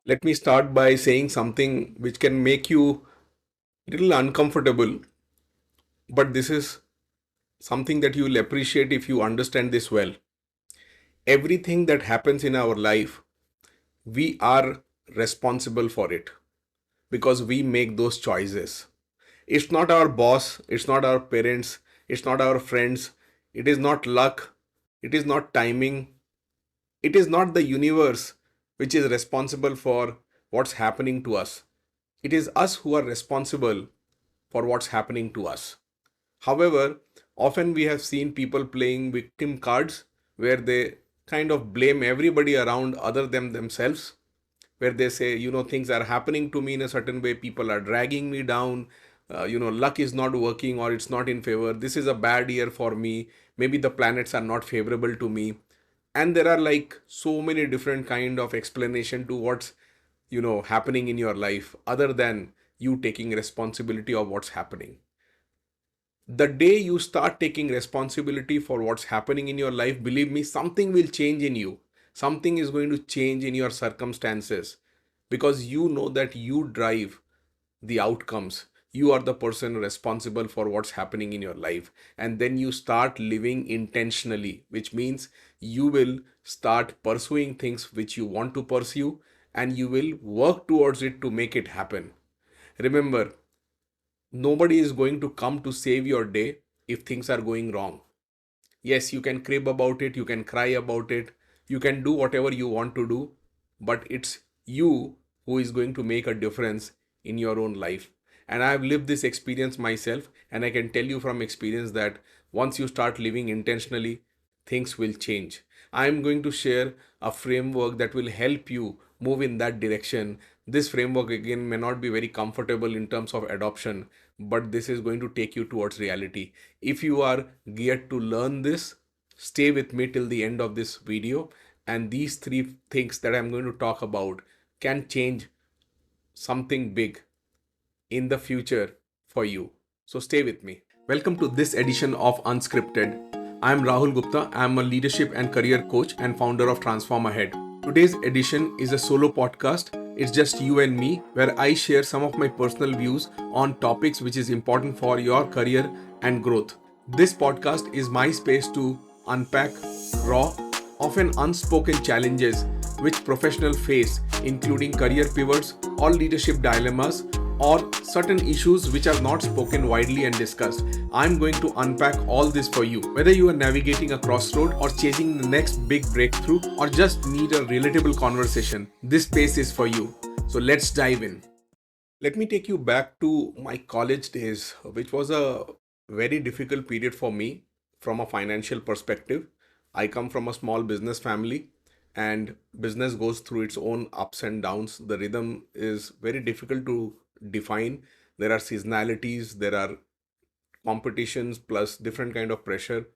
Let me start by saying something which can make you a little uncomfortable, but this is something that you will appreciate if you understand this well. Everything that happens in our life, we are responsible for it because we make those choices. It's not our boss, it's not our parents, it's not our friends, it is not luck, it is not timing, it is not the universe which is responsible for what's happening to us. It is us who are responsible for what's happening to us. However, often we have seen people playing victim cards where they kind of blame everybody around other than themselves, where they say, things are happening to me in a certain way, people are dragging me down, luck is not working or it's not in favor, this is a bad year for me, maybe the planets are not favorable to me. And there are like so many different kind of explanation to what's happening in your life other than you taking responsibility of what's happening. The day you start taking responsibility for what's happening in your life, believe me, something will change in you. Something is going to change in your circumstances because you know that you drive the outcomes. You are the person responsible for what's happening in your life. And then you start living intentionally, which means you will start pursuing things which you want to pursue and you will work towards it to make it happen. Remember, nobody is going to come to save your day if things are going wrong. Yes, you can crib about it, you can cry about it, you can do whatever you want to do, but it's you who is going to make a difference in your own life. And I've lived this experience myself, and I can tell you from experience that once you start living intentionally, things will change. I'm going to share a framework that will help you move in that direction. This framework, again, may not be very comfortable in terms of adoption, but this is going to take you towards reality. If you are geared to learn this, stay with me till the end of this video. And these three things that I'm going to talk about can change something big in the future for you. So stay with me. Welcome to this edition of Unscripted. I'm Rahul Gupta. I'm a leadership and career coach and founder of Transform Ahead. Today's edition is a solo podcast. It's just you and me, where I share some of my personal views on topics which is important for your career and growth. This podcast is my space to unpack raw, often unspoken challenges which professionals face, including career pivots or leadership dilemmas or certain issues which are not spoken widely and discussed. I'm going to unpack all this for you. Whether you are navigating a crossroad or chasing the next big breakthrough or just need a relatable conversation, this space is for you. So let's dive in. Let me take you back to my college days, which was a very difficult period for me from a financial perspective. I come from a small business family, and business goes through its own ups and downs. The rhythm is very difficult to define. There are seasonalities, there are competitions, plus different kind of pressure.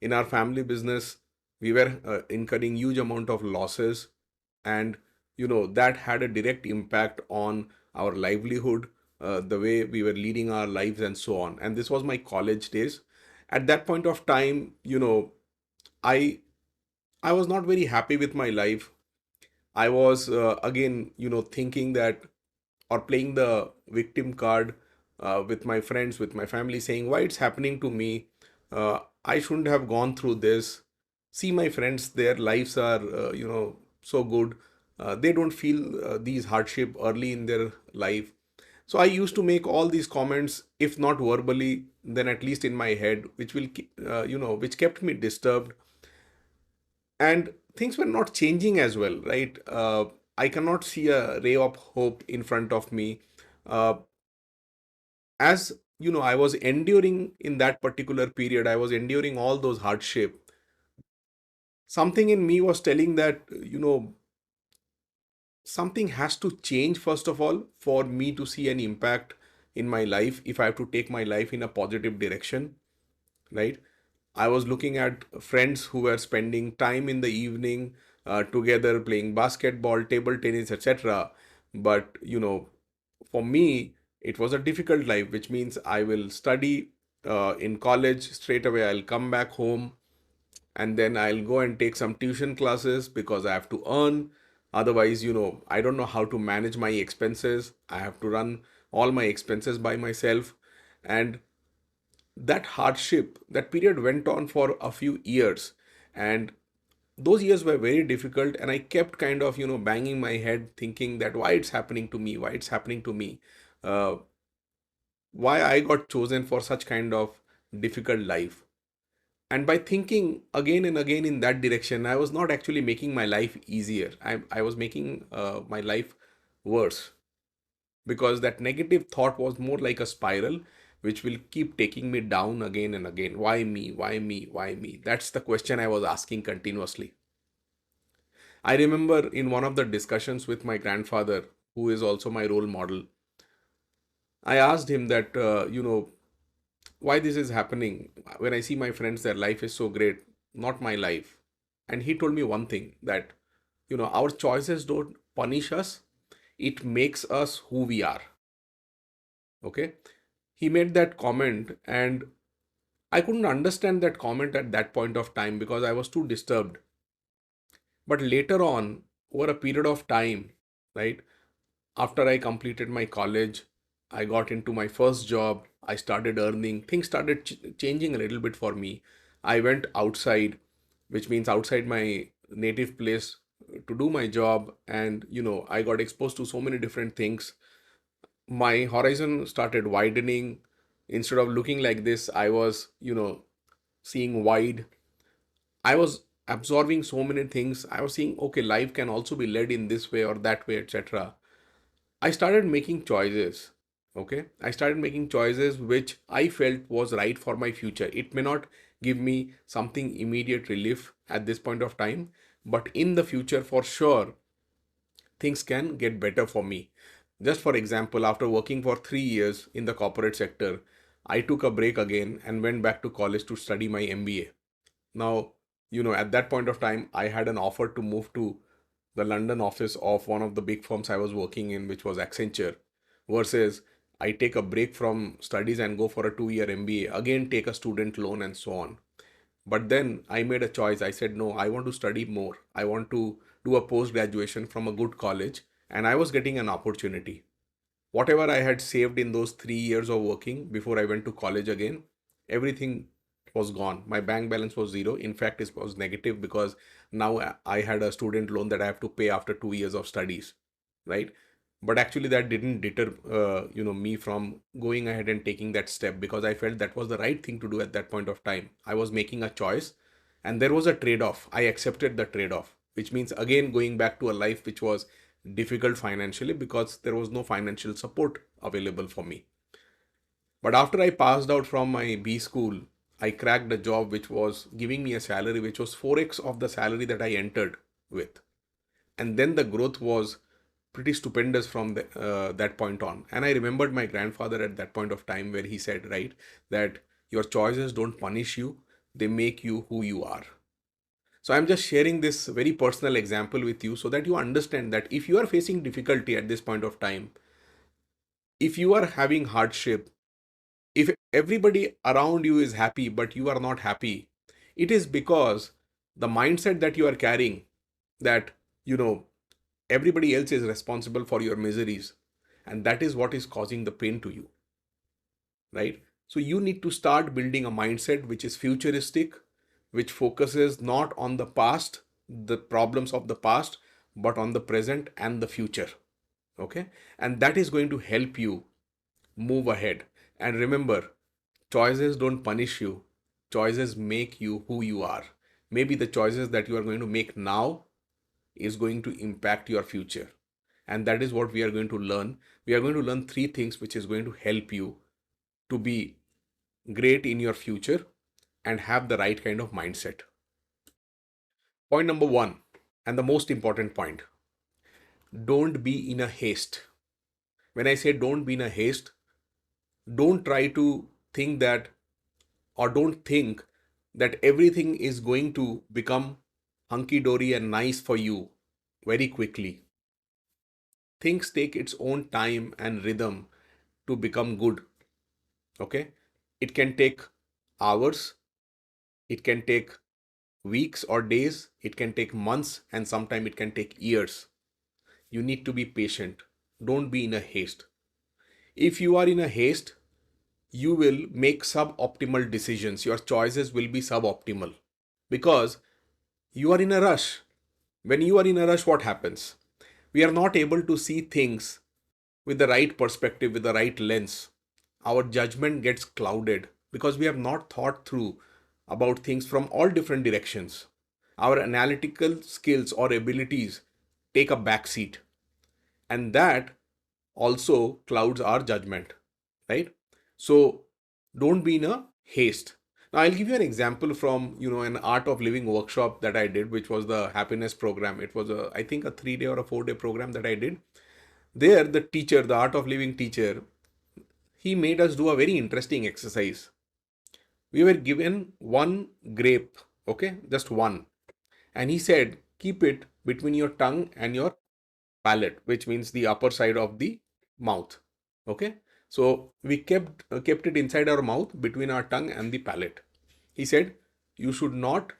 In our family business, we were incurring huge amount of losses, and that had a direct impact on our livelihood, the way we were leading our lives and so on. And this was my college days. At that point of time, i I was not very happy with my life. I was again, thinking that, or playing the victim card with my friends, with my family, saying, why it's happening to me? I shouldn't have gone through this. See my friends, their lives are, so good. They don't feel these hardship early in their life. So I used to make all these comments, if not verbally, then at least in my head, which which kept me disturbed. And things were not changing as well, right? I cannot see a ray of hope in front of me. uh, as I was enduring in that particular period, I was enduring all those hardship. Something in me was telling that something has to change first of all for me to see an impact in my life, if I have to take my life in a positive direction, right? I was looking at friends who were spending time in the evening together playing basketball, table tennis, etc. But for me, it was a difficult life, which means I will study in college, straight away I'll come back home, and then I'll go and take some tuition classes because I have to earn. Otherwise, I don't know how to manage my expenses. I have to run all my expenses by myself. And that hardship, that period went on for a few years. And those years were very difficult. And I kept kind of, banging my head, thinking that why it's happening to me, why it's happening to me, uh, why I got chosen for such kind of difficult life. And by thinking again and again in that direction, I was not actually making my life easier. I was making my life worse, because that negative thought was more like a spiral which will keep taking me down again and again. Why me? Why me? Why me? That's the question I was asking continuously. I remember in one of the discussions with my grandfather, who is also my role model, I asked him that, why this is happening. When I see my friends, their life is so great, not my life. And he told me one thing, that, our choices don't punish us, it makes us who we are. Okay. He made that comment, and I couldn't understand that comment at that point of time because I was too disturbed. But later on, over a period of time, right, after I completed my college, I got into my first job, I started earning, things started changing a little bit for me. I went outside, which means outside my native place, to do my job, and I got exposed to so many different things. My horizon started widening. Instead of looking like this, I was, seeing wide. I was absorbing so many things. I was seeing, okay, life can also be led in this way or that way, etc. I started making choices. Okay. I started making choices which I felt was right for my future. It may not give me something immediate relief at this point of time, but in the future, for sure, things can get better for me. Just for example, after working for 3 years in the corporate sector, I took a break again and went back to college to study my MBA. Now, at that point of time, I had an offer to move to the London office of one of the big firms I was working in, which was Accenture, versus I take a break from studies and go for a 2 year MBA, again take a student loan and so on. But then I made a choice. I said, no, I want to study more. I want to do a post graduation from a good college. And I was getting an opportunity. Whatever I had saved in those 3 years of working before I went to college again, everything was gone. My bank balance was zero. In fact, it was negative because now I had a student loan that I have to pay after 2 years of studies, right? But actually, that didn't deter me from going ahead and taking that step, because I felt that was the right thing to do at that point of time. I was making a choice, and there was a trade-off. I accepted the trade-off, which means again going back to a life which was difficult financially because there was no financial support available for me. But after I passed out from my B school, I cracked a job which was giving me a salary which was 4x of the salary that I entered with. And then the growth was pretty stupendous from that point on. And I remembered my grandfather at that point of time, where he said, right, that your choices don't punish you, they make you who you are. So I'm just sharing this very personal example with you so that you understand that if you are facing difficulty at this point of time, if you are having hardship, if everybody around you is happy but you are not happy, it is because the mindset that you are carrying, that, you know, everybody else is responsible for your miseries, and that is what is causing the pain to you, right? So you need to start building a mindset which is futuristic, which focuses not on the past, the problems of the past, but on the present and the future. Okay. And that is going to help you move ahead. And remember, choices don't punish you, choices make you who you are. Maybe the choices that you are going to make now is going to impact your future. And that is what we are going to learn. We are going to learn three things which is going to help you to be great in your future and have the right kind of mindset. Point number one, and the most important point, don't be in a haste. When I say don't be in a haste, don't try to think that, or don't think that everything is going to become hunky dory and nice for you very quickly. Things take its own time and rhythm to become good. Okay. It can take hours, it can take weeks or days, it can take months, and sometimes it can take years. You need to be patient. Don't be in a haste. If you are in a haste, you will make suboptimal decisions. Your choices will be suboptimal because you are in a rush. When you are in a rush, what happens? We are not able to see things with the right perspective, with the right lens. Our judgment gets clouded because we have not thought through about things from all different directions. Our analytical skills or abilities take a backseat, and that also clouds our judgment, right? So don't be in a haste. Now I'll give you an example from an art of living workshop that I did, which was the happiness program. It was I think a 3-day or a 4-day program that I did. There the teacher, the art of living teacher, he made us do a very interesting exercise. We were given one grape, okay, just one, and he said keep it between your tongue and your palate, which means the upper side of the mouth. Okay, so we kept it inside our mouth between our tongue and the palate. He said you should not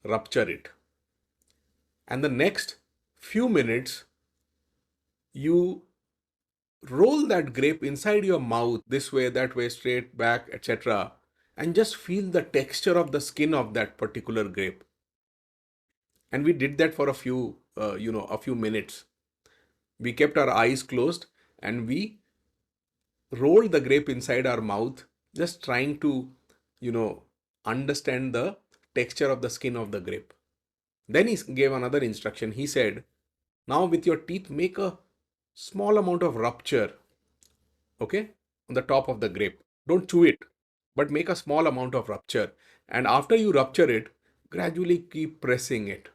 rupture it, and the next few minutes you roll that grape inside your mouth this way, that way, straight back, etc., and just feel the texture of the skin of that particular grape. And we did that for a few minutes. We kept our eyes closed and we rolled the grape inside our mouth, just trying to, you know, understand the texture of the skin of the grape. Then he gave another instruction. He said, now with your teeth, make a small amount of rupture, okay, on the top of the grape. Don't chew it, but make a small amount of rupture. And after you rupture it, gradually keep pressing it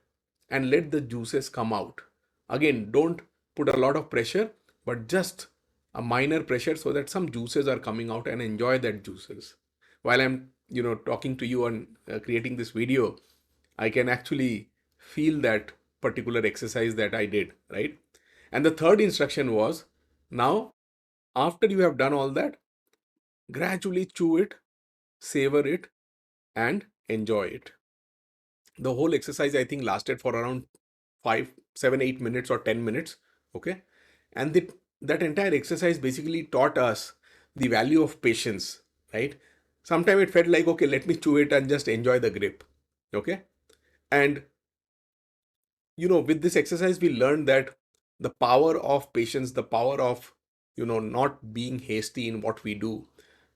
and let the juices come out. Again, don't put a lot of pressure, but just a minor pressure so that some juices are coming out, and enjoy that juices. While I'm, talking to you and creating this video, I can actually feel that particular exercise that I did, right? And the third instruction was, now, after you have done all that, gradually chew it, savor it, and enjoy it. The whole exercise, I think, lasted for around 5, 7, 8 minutes or 10 minutes. Okay. And that entire exercise basically taught us the value of patience, right? Sometimes it felt like, okay, let me chew it and just enjoy the grape. Okay. And, with this exercise, we learned that the power of patience, the power of, not being hasty in what we do,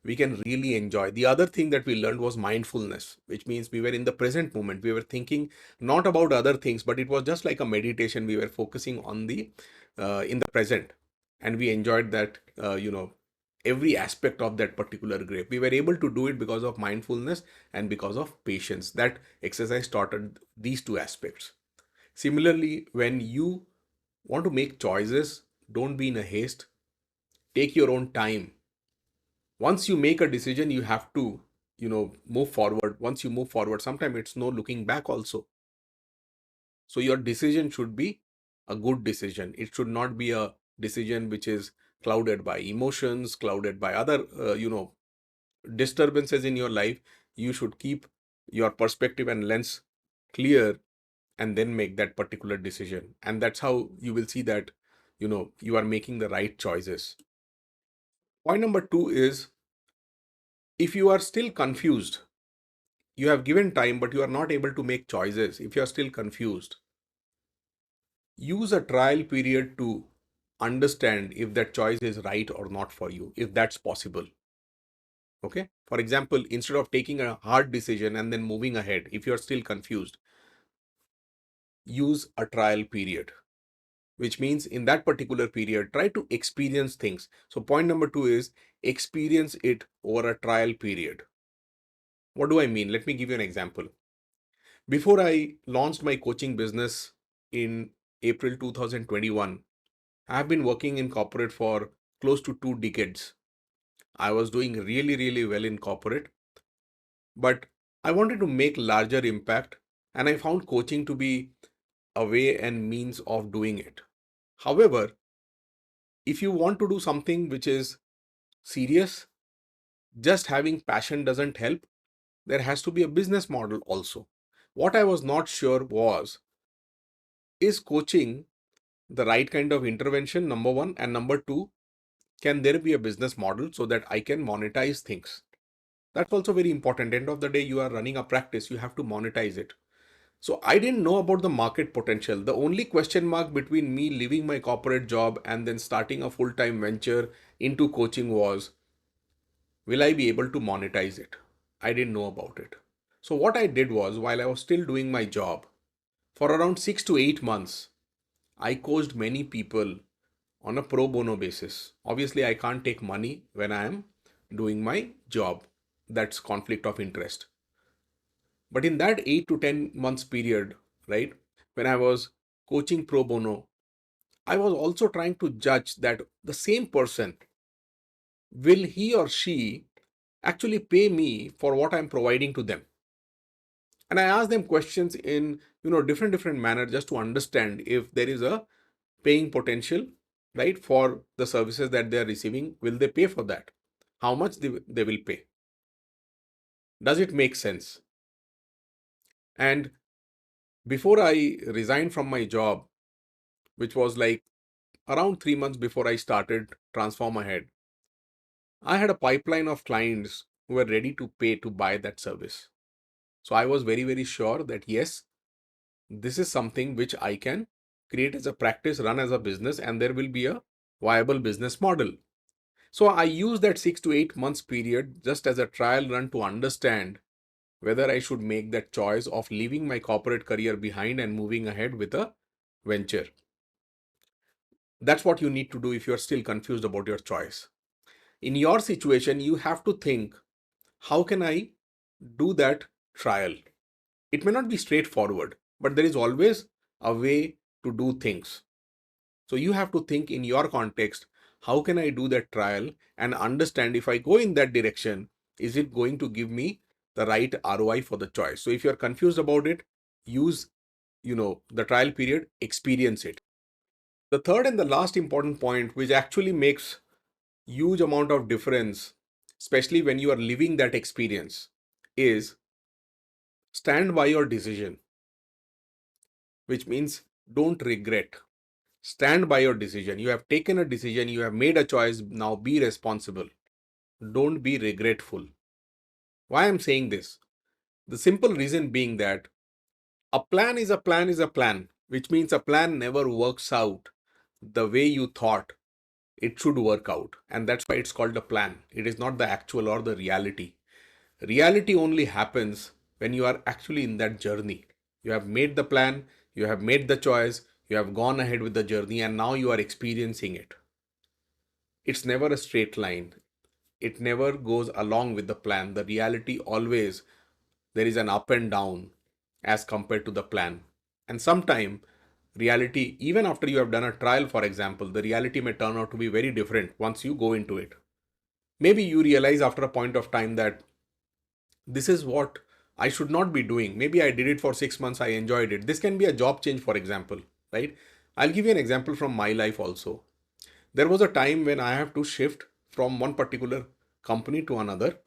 we can really enjoy. The other thing that we learned was mindfulness, which means we were in the present moment. We were thinking not about other things, but it was just like a meditation. We were focusing on the in the present, and we enjoyed that. Every aspect of that particular grape. We were able to do it because of mindfulness and because of patience. That exercise taught these two aspects. Similarly, when you want to make choices, don't be in a haste. Take your own time. Once you make a decision, you have to, move forward. Once you move forward, sometimes it's no looking back also. So your decision should be a good decision. It should not be a decision which is clouded by emotions, clouded by other, disturbances in your life. You should keep your perspective and lens clear and then make that particular decision. And that's how you will see that, you are making the right choices. Point number 2 is, if you are still confused, you have given time, but you are not able to make choices. If you are still confused, use a trial period to understand if that choice is right or not for you, if that's possible. Okay. For example, instead of taking a hard decision and then moving ahead, if you're still confused, use a trial period, which means in that particular period, try to experience things. So point number 2 is experience it over a trial period. What do I mean? Let me give you an example. Before I launched my coaching business in April 2021, I have been working in corporate for close to 2 decades. I was doing really, really well in corporate, but I wanted to make larger impact, and I found coaching to be a way and means of doing it. However, if you want to do something which is serious, just having passion doesn't help. There has to be a business model also. What I was not sure was, is coaching the right kind of intervention, number one, and number two, can there be a business model so that I can monetize things? That's also very important. End of the day, you are running a practice, you have to monetize it. So I didn't know about the market potential. The only question mark between me leaving my corporate job and then starting a full-time venture into coaching was, will I be able to monetize it? I didn't know about it. So what I did was, while I was still doing my job, for around 6 to 8 months, I coached many people on a pro bono basis. Obviously, I can't take money when I am doing my job. That's conflict of interest. But in that 8 to 10 months period, right, when I was coaching pro bono, I was also trying to judge that the same person, will he or she actually pay me for what I'm providing to them? And I asked them questions in different manner just to understand if there is a paying potential, right, for the services that they are receiving. Will they pay for that? How much they will pay? Does it make sense? And before I resigned from my job, which was like around 3 months before I started Transform Ahead, I had a pipeline of clients who were ready to pay to buy that service. So I was very, very sure that yes, this is something which I can create as a practice, run as a business, and there will be a viable business model. So I used that 6 to 8 months period just as a trial run to understand whether I should make that choice of leaving my corporate career behind and moving ahead with a venture. That's what you need to do if you're still confused about your choice. In your situation, you have to think, how can I do that trial? It may not be straightforward, but there is always a way to do things. So you have to think in your context, how can I do that trial and understand if I go in that direction, is it going to give me the right ROI for the choice? So if you're confused about it, use, the trial period, experience it. The third and the last important point, which actually makes huge amount of difference, especially when you are living that experience, is stand by your decision, which means don't regret. Stand by your decision. You have taken a decision, you have made a choice, now be responsible. Don't be regretful. Why I'm saying this? The simple reason being that a plan is a plan is a plan, which means a plan never works out the way you thought it should work out. And that's why it's called a plan. It is not the actual or the reality. Reality only happens when you are actually in that journey. You have made the plan, you have made the choice, you have gone ahead with the journey, and now you are experiencing it. It's never a straight line. It never goes along with the plan. The reality always, there is an up and down as compared to the plan. And sometime reality, even after you have done a trial, for example, the reality may turn out to be very different once you go into it. Maybe you realize after a point of time that this is what I should not be doing. Maybe I did it for 6 months, I enjoyed it. This can be a job change, for example, right? I'll give you an example from my life also. There was a time when I have to shift from one particular company to another.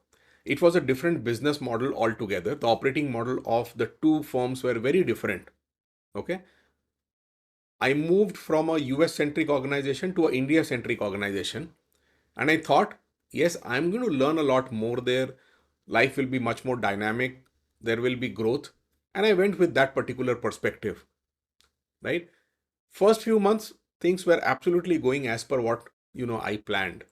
It was a different business model altogether. The operating model of the two firms were very different. Okay. I moved from a US centric organization to an India centric organization. And I thought, yes, I'm going to learn a lot more there. Life will be much more dynamic. There will be growth. And I went with that particular perspective, right? First few months, things were absolutely going as per what, I planned.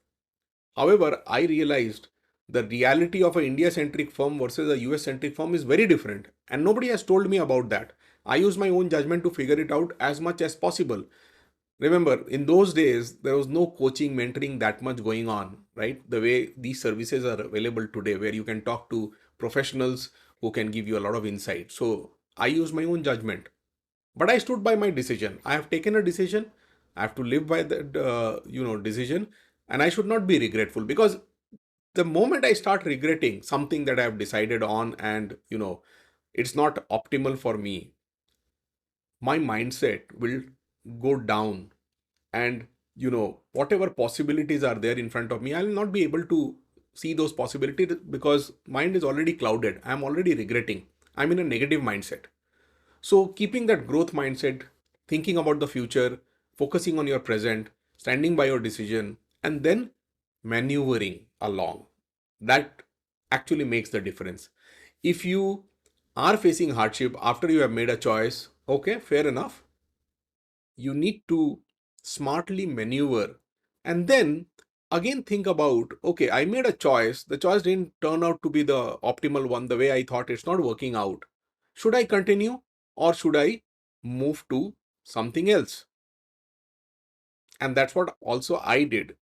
However, I realized the reality of an India centric firm versus a US centric firm is very different. And nobody has told me about that. I use my own judgment to figure it out as much as possible. Remember, in those days, there was no coaching, mentoring that much going on, right? The way these services are available today, where you can talk to professionals who can give you a lot of insight. So I use my own judgment, but I stood by my decision. I have taken a decision. I have to live by that, decision, and I should not be regretful, because the moment I start regretting something that I have decided on, and it's not optimal for me, my mindset will go down, and whatever possibilities are there in front of me, I'll not be able to see those possibilities, because mind is already clouded. I'm already regretting. I'm in a negative mindset. So keeping that growth mindset, thinking about the future, focusing on your present, standing by your decision, and then maneuvering along. That actually makes the difference. If you are facing hardship after you have made a choice, okay, fair enough. You need to smartly maneuver and then again think about, okay, I made a choice. The choice didn't turn out to be the optimal one the way I thought. It's not working out. Should I continue or should I move to something else? And that's what also I did.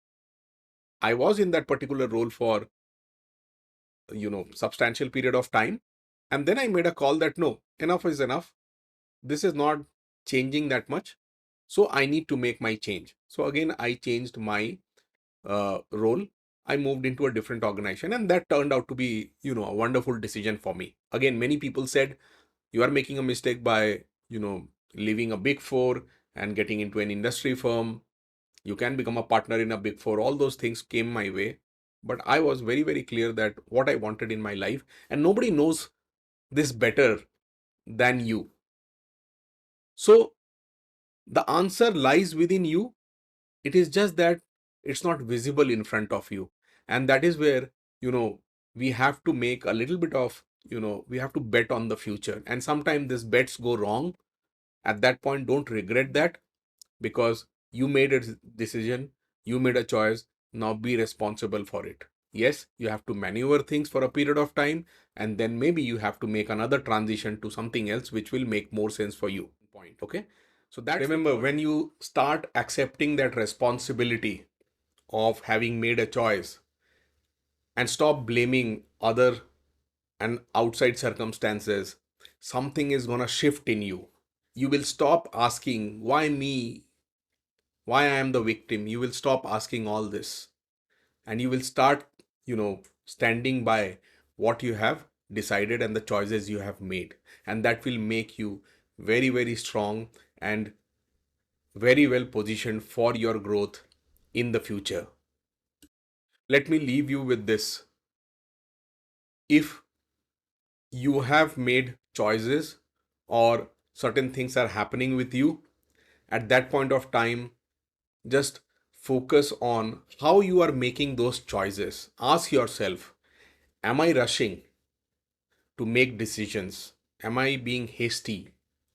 I was in that particular role for substantial period of time, and then I made a call that no, enough is enough. This is not changing that much, so I need to make my change. So again, I changed my role. I moved into a different organization, and that turned out to be a wonderful decision for me. Again, many people said you are making a mistake by leaving a big four and getting into an industry firm. You can become a partner in a big four. All those things came my way, but I was very, very clear that what I wanted in my life, and nobody knows this better than you. So the answer lies within you. It is just that it's not visible in front of you. And that is where, we have to make a little bit of, we have to bet on the future. And sometimes these bets go wrong. At that point, don't regret that, because you made a decision, you made a choice. Now be responsible for it. Yes, you have to maneuver things for a period of time, and then maybe you have to make another transition to something else which will make more sense for you. Point. Okay. So that, remember, when you start accepting that responsibility of having made a choice and stop blaming other and outside circumstances, something is going to shift in you. You will stop asking, why me? Why I am the victim? You will stop asking all this, and you will start, standing by what you have decided and the choices you have made. And that will make you very, very strong and very well positioned for your growth in the future. Let me leave you with this. If you have made choices or certain things are happening with you, at that point of time, just focus on how you are making those choices. Ask yourself, am I rushing to make decisions? Am I being hasty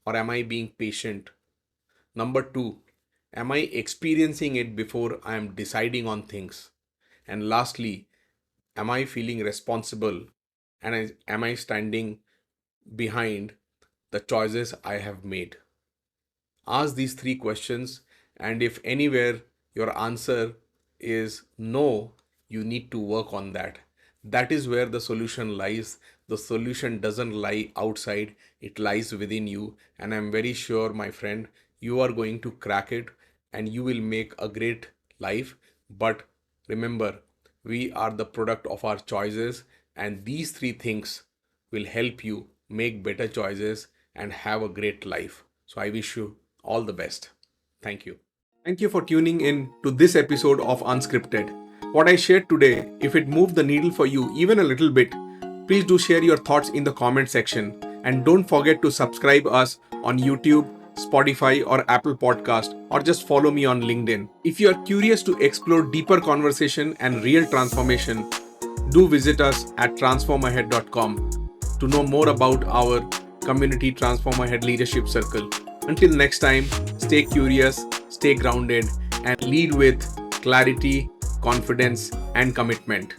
or am I being patient? Number two, am I experiencing it before I am deciding on things? And lastly, am I feeling responsible and am I standing behind the choices I have made? Ask these three questions, and if anywhere your answer is no, you need to work on that. That is where the solution lies. The solution doesn't lie outside, it lies within you. And I'm very sure, my friend, you are going to crack it and you will make a great life. But remember, we are the product of our choices, and these three things will help you make better choices and have a great life. So I wish you all the best. Thank you. Thank you for tuning in to this episode of Unscripted. What I shared today, if it moved the needle for you even a little bit, please do share your thoughts in the comment section. And don't forget to subscribe us on YouTube, Spotify, or Apple Podcast, or just follow me on LinkedIn. If you are curious to explore deeper conversation and real transformation, do visit us at transformahead.com to know more about our community Transform Ahead Leadership Circle. Until next time, stay curious, stay grounded, and lead with clarity, confidence, and commitment.